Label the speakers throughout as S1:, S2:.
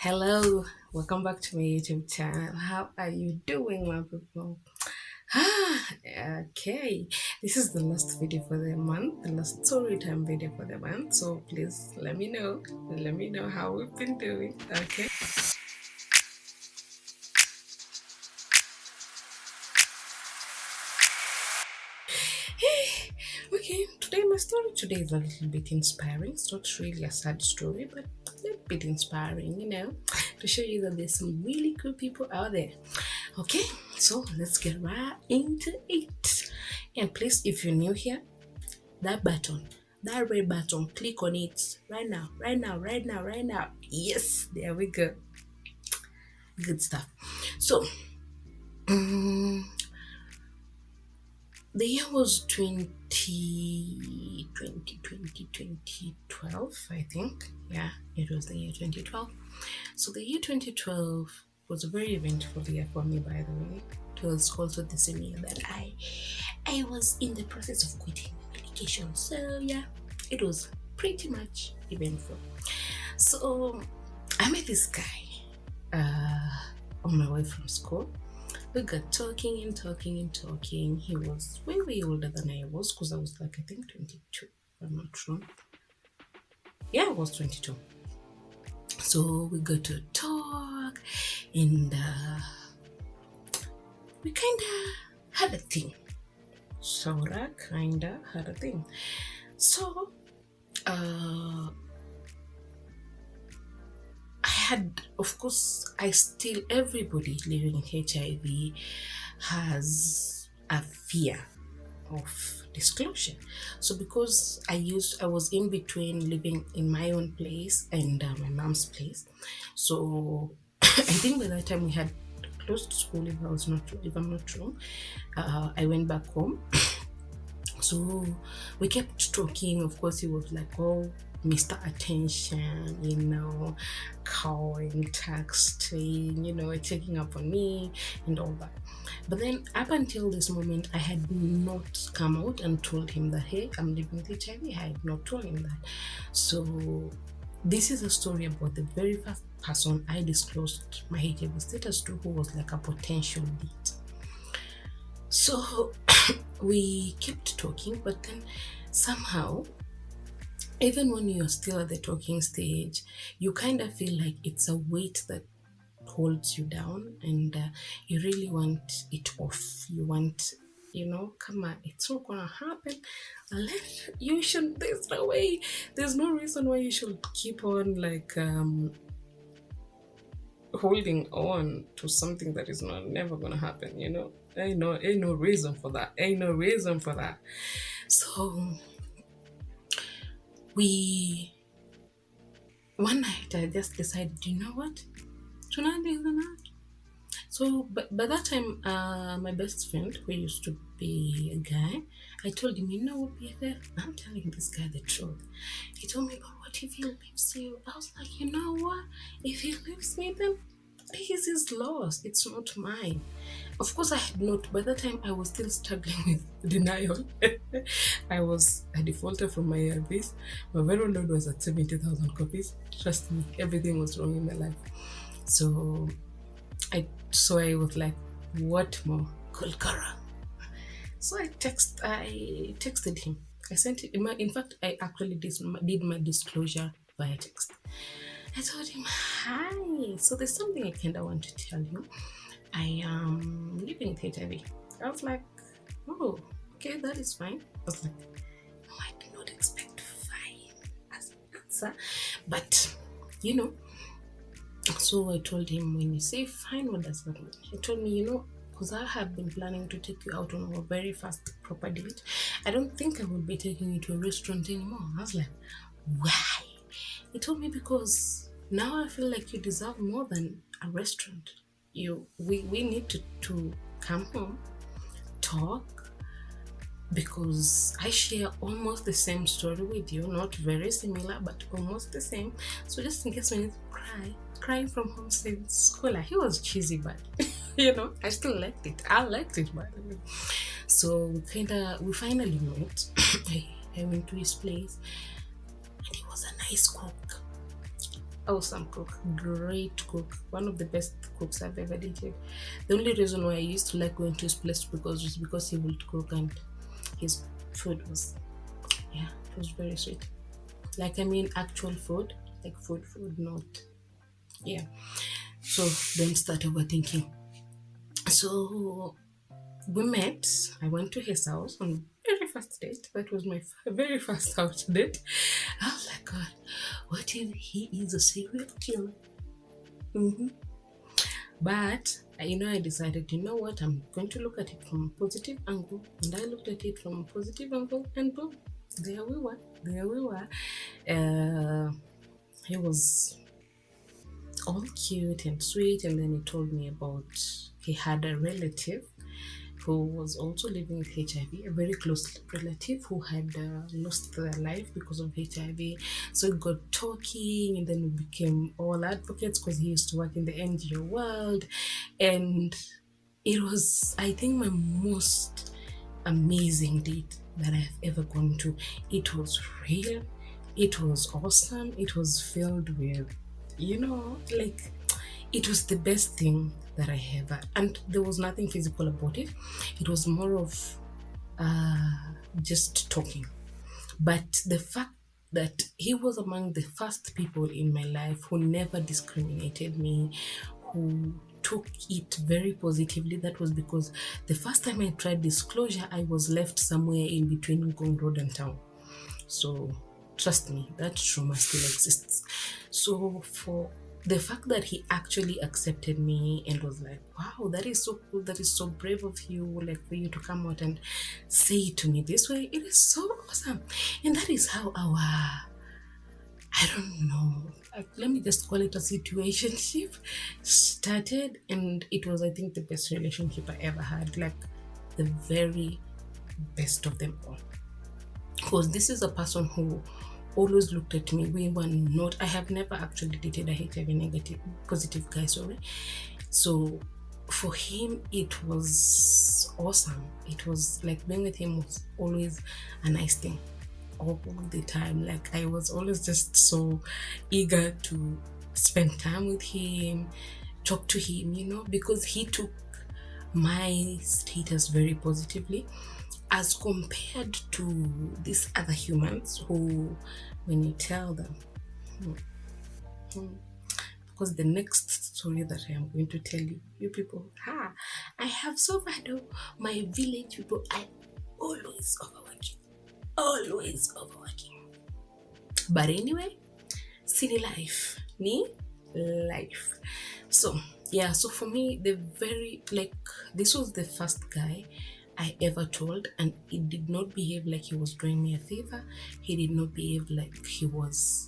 S1: Hello, welcome back to my YouTube channel. How are you doing, my people? Okay, this is the last video for the month, the last story time video for the month. So please let me know how we've been doing. Okay. Okay, my story today is a little bit inspiring. It's not really a sad story, but a little bit inspiring, to show you that there's some really good people out there. Okay, so let's get right into it. And please, if you're new here, that button, that red button, click on it right now, right now, right now, right now. Yes, there we go. Good stuff. So, the year was 2012, I think. Yeah, it was the year 2012. So the year 2012 was a very eventful year for me, by the way. It was also the same year that I was in the process of quitting medication. So yeah, it was pretty much eventful. So I met this guy on my way from school. We got talking and talking and talking. He was way, way older than I was because I was like, I think 22, if I'm not wrong. Yeah, I was 22. So we got to talk and we kind of had a thing. Sorta, kind of had a thing. So of course, everybody living in HIV has a fear of disclosure. So because I was in between living in my own place and my mom's place, so I think by that time we had closed school. If I'm not wrong, I went back home. So we kept talking. Of course, he was like, oh, Mr. Attention, calling, texting, checking up on me and all that. But then up until this moment, I had not come out and told him that, hey, I'm living with HIV. I had not told him that. So this is a story about the very first person I disclosed my HIV status to, who was like a potential lead. So we kept talking, but then somehow, even when you're still at the talking stage, you kind of feel like it's a weight that holds you down, and you really want it off. You want, come on, it's not gonna happen. You should, there's no way, there's no reason why you should keep on like holding on to something that is not never gonna happen. Ain't no reason for that. Ain't no reason for that. So one night I just decided, you know what? Tonight is the night. So but by that time, my best friend, who used to be a guy, I told him, BFF, I'm telling this guy the truth. He told me, but what if he leaves you? I was like, you know what? If he leaves me, then his loss. It's not mine. Of course, I had not. By that time, I was still struggling with denial. I defaulted from my ARVs. My viral load was at 70,000 copies. Trust me, everything was wrong in my life. So I was like, what more could go wrong? So I texted him. I sent it. In fact, I actually did my disclosure via text. I told him, hi. So there's something I kind of want to tell you. I am living with HIV. I was like, oh, okay, that is fine. I was like, no, I did not expect fine as an answer. But, so I told him, when you say fine, what does that mean? He told me, because I have been planning to take you out on our very first proper date. I don't think I will be taking you to a restaurant anymore. I was like, why? He told me, because now I feel like you deserve more than a restaurant. We need to come home, talk, because I share almost the same story with you, not very similar, but almost the same. So just in case we need to crying from home since school. He was cheesy, but I still liked it. I liked it, by the way. So we finally met. I went to his place, and he was a nice cook. awesome cook, great cook, one of the best cooks I've ever dated. The only reason why I used to like going to his place was because he would cook and his food was, yeah, it was very sweet. Like, I mean, actual food, like food, not, yeah. So then start overthinking. So we met. I went to his house on very first date. That was my very first out date. I was like, God, what if he is a serial killer? hmm But I decided, you know what, I'm going to look at it from a positive angle, and I looked at it from a positive angle, and boom, there we were. There we were. Uh, he was all cute and sweet, and then he told me about he had a relative who was also living with HIV, a very close relative who had lost their life because of HIV. So we got talking, and then we became all advocates because he used to work in the NGO world. And it was, I think, my most amazing date that I've ever gone to. It was real, it was awesome, it was filled with, like, it was the best thing that I ever, and there was nothing physical about it. It was more of uh, just talking. But the fact that he was among the first people in my life who never discriminated me, who took it very positively, that was because the first time I tried disclosure, I was left somewhere in between Ngong Road and town. So trust me, that trauma still exists. So for the fact that he actually accepted me and was like, wow, that is so cool, that is so brave of you, like for you to come out and say it to me this way, it is so awesome. And that is how our, I don't know, let me just call it a situationship started. And it was, I think, the best relationship I ever had, like the very best of them all. Because this is a person who always looked at me. We were not, I have never actually dated a HIV negative, positive guy, sorry. So for him, it was awesome. It was like being with him was always a nice thing all the time. Like, I was always just so eager to spend time with him, talk to him, because he took my status very positively as compared to these other humans who, when you tell them, because the next story that I am going to tell you, you people, I have so bad. My village people are always overworking, always overworking. But anyway, city life, me life. So yeah, so for me, this was the first guy I ever told, and he did not behave like he was doing me a favor. He did not behave like he was,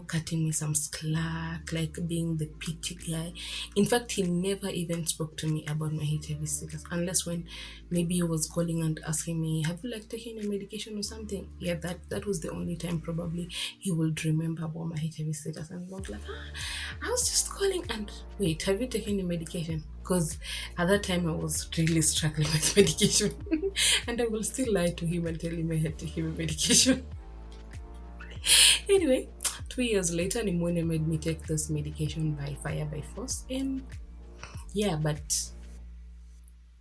S1: cutting me some slack, like being the pity guy. In fact, he never even spoke to me about my HIV status, unless when maybe he was calling and asking me, have you like taken your medication or something? Yeah, that was the only time probably he would remember about my HIV status, and not like, I was just calling and wait, have you taken your medication? Because at that time I was really struggling with medication, and I will still lie to him and tell him I had taken my medication. Anyway, 2 years later, pneumonia made me take this medication by fire, by force. And yeah, but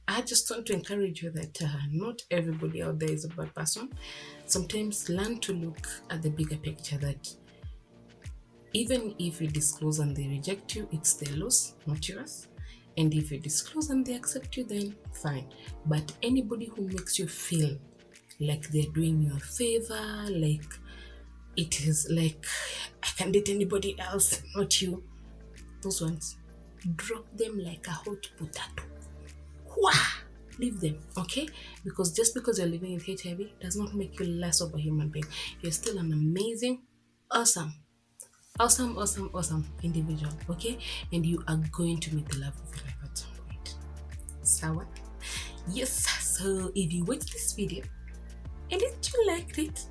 S1: I just want to encourage you that not everybody out there is a bad person. Sometimes learn to look at the bigger picture, that even if you disclose and they reject you, it's their loss, not yours. And if you disclose and they accept you, then fine. But anybody who makes you feel like they're doing you a favor, like it is like I can date anybody else, not you, those ones, drop them like a hot potato. Wah! Leave them, okay? Because just because you're living with HIV does not make you less of a human being. You're still an amazing, awesome, awesome individual, okay? And you are going to meet the love of your life at some point. Sawa? Yes, so if you watched this video and if you liked it,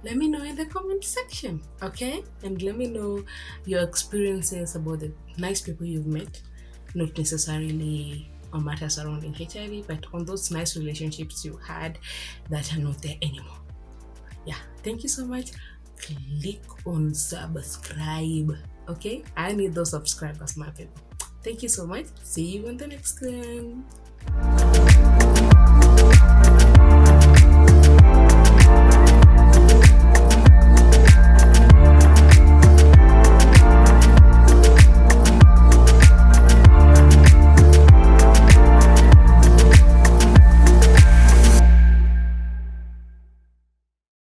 S1: let me know in the comment section, okay? And let me know your experiences about the nice people you've met, not necessarily on matters surrounding HIV, but on those nice relationships you had that are not there anymore. Yeah, thank you so much. click on subscribe. Okay, I need those subscribers, my people. Thank you so much. See you in the next one.